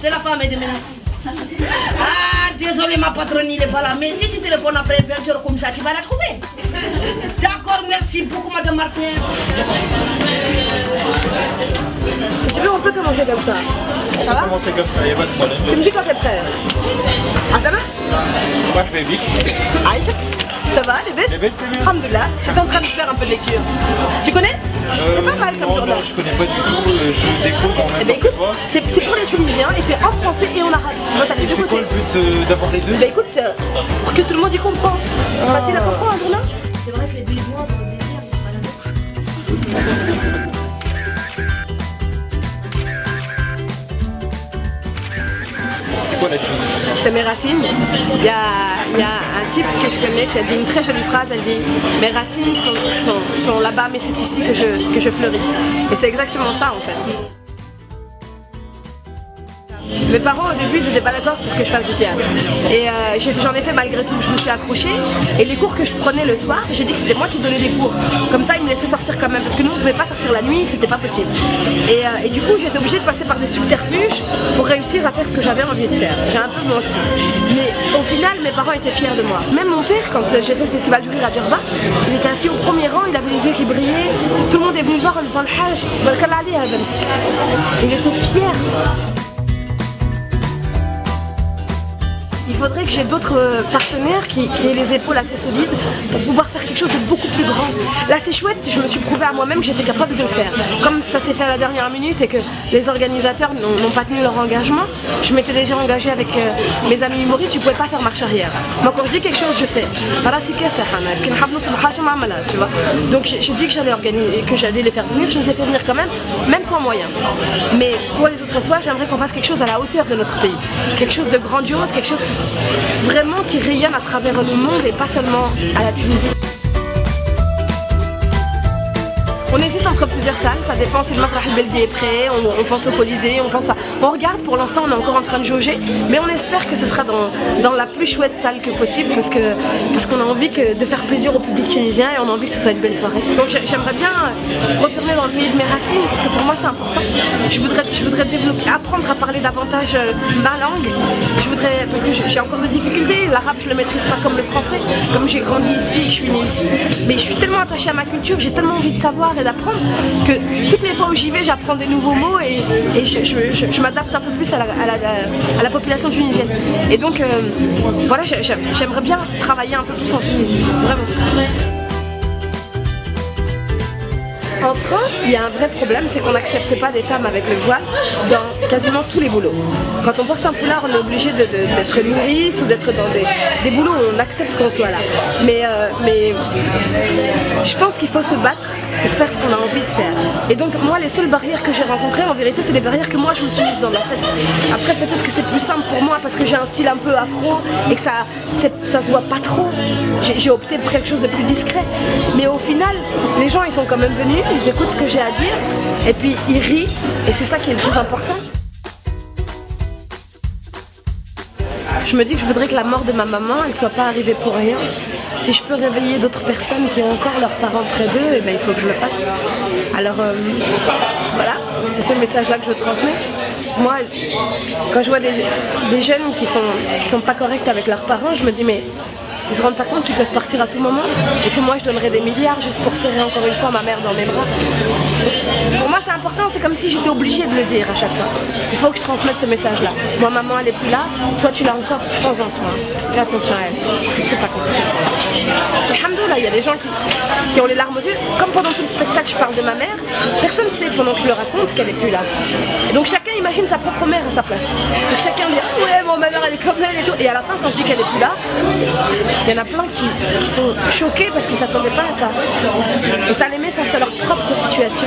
c'est la femme de menace. Ah, désolé, ma patronne, il n'est pas là. Mais si tu téléphones après 20 heures comme ça, tu vas la trouver. D'accord, merci beaucoup, madame Martin. Tu veux, on peut commencer comme ça. Ça va? Commencer comme ça, il n'y a pas de problème. Tu me dis quand t'es prêt. Ah, ça va? Moi, je vais vite. Aïcha, ça va, les bêtes? Les bêtes, c'est bien. Alhamdoulilah, j'étais en train de faire un peu de lecture. Tu connais? C'est pas mal comme journal. Non, je connais pas du tout, je découvre en Eh même ben temps écoute, que toi. c'est pour les Tunisiens et c'est en français et en arabe. Tu vois, t'as les deux C'est quoi côtés. le but d'avoir les deux? Eh ben écoute, pour que tout le monde y comprend. C'est facile à comprendre un journal. C'est vrai que les Bédouins vont des biens, pas la bouche. C'est quoi la Tunisie? C'est mes racines. Il y a un type que je connais qui a dit une très jolie phrase. Elle dit mes racines sont là-bas, mais c'est ici que je fleuris. Et c'est exactement ça en fait. Mes parents au début ils n'étaient pas d'accord pour que je fasse du théâtre. Et j'en ai fait malgré tout, je me suis accrochée. Et les cours que je prenais le soir, j'ai dit que c'était moi qui donnais les cours. Comme ça ils me laissaient sortir quand même, parce que nous on ne pouvait pas sortir la nuit, c'était pas possible. Et du coup j'étais obligée de passer par des subterfuges pour réussir à faire ce que j'avais envie de faire. J'ai un peu menti. Mais au final mes parents étaient fiers de moi. Même mon père, quand j'ai fait le festival du rire à Djerba, il était assis au premier rang, il avait les yeux qui brillaient. Tout le monde est venu me voir en me disant le Hajj, il était fier. Il faudrait que j'ai d'autres partenaires qui aient les épaules assez solides pour pouvoir faire quelque chose de beaucoup plus grand. Là c'est chouette, je me suis prouvé à moi-même que j'étais capable de le faire. Comme ça s'est fait à la dernière minute et que les organisateurs n'ont pas tenu leur engagement, je m'étais déjà engagée avec mes amis humoristes, je ne pouvais pas faire marche arrière. Moi quand je dis quelque chose, je fais. Tu vois. Donc j'ai dit que j'allais organiser, que j'allais les faire venir, je les ai fait venir quand même sans moyens. Mais pour les autres fois, j'aimerais qu'on fasse quelque chose à la hauteur de notre pays. Quelque chose de grandiose, quelque chose vraiment qui rayonne à travers le monde et pas seulement à la Tunisie. On hésite entre plusieurs salles, ça dépend si le Masrah El Beldi est prêt, on pense au Colisée, on regarde, pour l'instant on est encore en train de jauger, mais on espère que ce sera dans la plus chouette salle que possible parce qu'on a envie de faire plaisir au public tunisien et on a envie que ce soit une belle soirée. Donc j'aimerais bien retourner dans le pays de mes racines parce que pour moi c'est important. Je voudrais développer, apprendre à parler davantage ma langue. Parce que j'ai encore des difficultés, l'arabe je le maîtrise pas comme le français, comme j'ai grandi ici et que je suis née ici, mais je suis tellement attachée à ma culture, j'ai tellement envie de savoir et d'apprendre que toutes les fois où j'y vais j'apprends des nouveaux mots et je m'adapte un peu plus à la population tunisienne. Et donc voilà, j'aimerais bien travailler un peu plus en Tunisie, vraiment. En France, il y a un vrai problème, c'est qu'on n'accepte pas des femmes avec le voile dans quasiment tous les boulots. Quand on porte un foulard, on est obligé d'être nourrice ou d'être dans des boulots où on accepte qu'on soit là. Mais je pense qu'il faut se battre pour faire ce qu'on a envie de faire. Et donc moi, les seules barrières que j'ai rencontrées, en vérité, c'est les barrières que moi je me suis mise dans la tête. Après, peut-être que c'est plus simple pour moi parce que j'ai un style un peu afro et que ça se voit pas trop. J'ai opté pour quelque chose de plus discret. Mais au final, les gens, ils sont quand même venus. Ils écoutent ce que j'ai à dire et puis ils rient et c'est ça qui est le plus important. Je me dis que je voudrais que la mort de ma maman elle soit pas arrivée pour rien. Si je peux réveiller d'autres personnes qui ont encore leurs parents près d'eux, eh ben, il faut que je le fasse. Alors voilà, c'est ce message-là que je transmets. Moi, quand je vois des jeunes qui sont pas corrects avec leurs parents, je me dis mais ils se rendent pas compte qu'ils peuvent partir à tout moment et que moi je donnerais des milliards juste pour serrer encore une fois ma mère dans mes bras. Donc, pour moi c'est important, c'est comme si j'étais obligée de le dire à chaque fois. Il faut que je transmette ce message-là. Moi maman elle est plus là, toi tu l'as encore, prends-en soin. Fais attention à elle. C'est pas compliqué ça. Mais alhamdoulilah, il y a des gens qui ont les larmes aux yeux. Comme pendant tout le spectacle je parle de ma mère, personne ne sait pendant que je le raconte qu'elle est plus là. Et donc chacun imagine sa propre mère à sa place. Donc chacun dit ah ouais bon ma mère elle est comme elle et tout. Et à la fin quand je dis qu'elle est plus là, il y en a plein qui sont choqués parce qu'ils ne s'attendaient pas à ça. Et ça les met face à leur propre situation.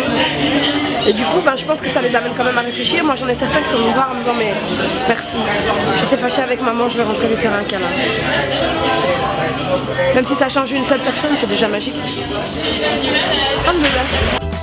Et du coup, je pense que ça les amène quand même à réfléchir. Moi, j'en ai certains qui sont venus voir en me disant mais merci, j'étais fâchée avec maman, je vais rentrer lui faire un câlin. Même si ça change une seule personne, c'est déjà magique. Alhamdoulilah.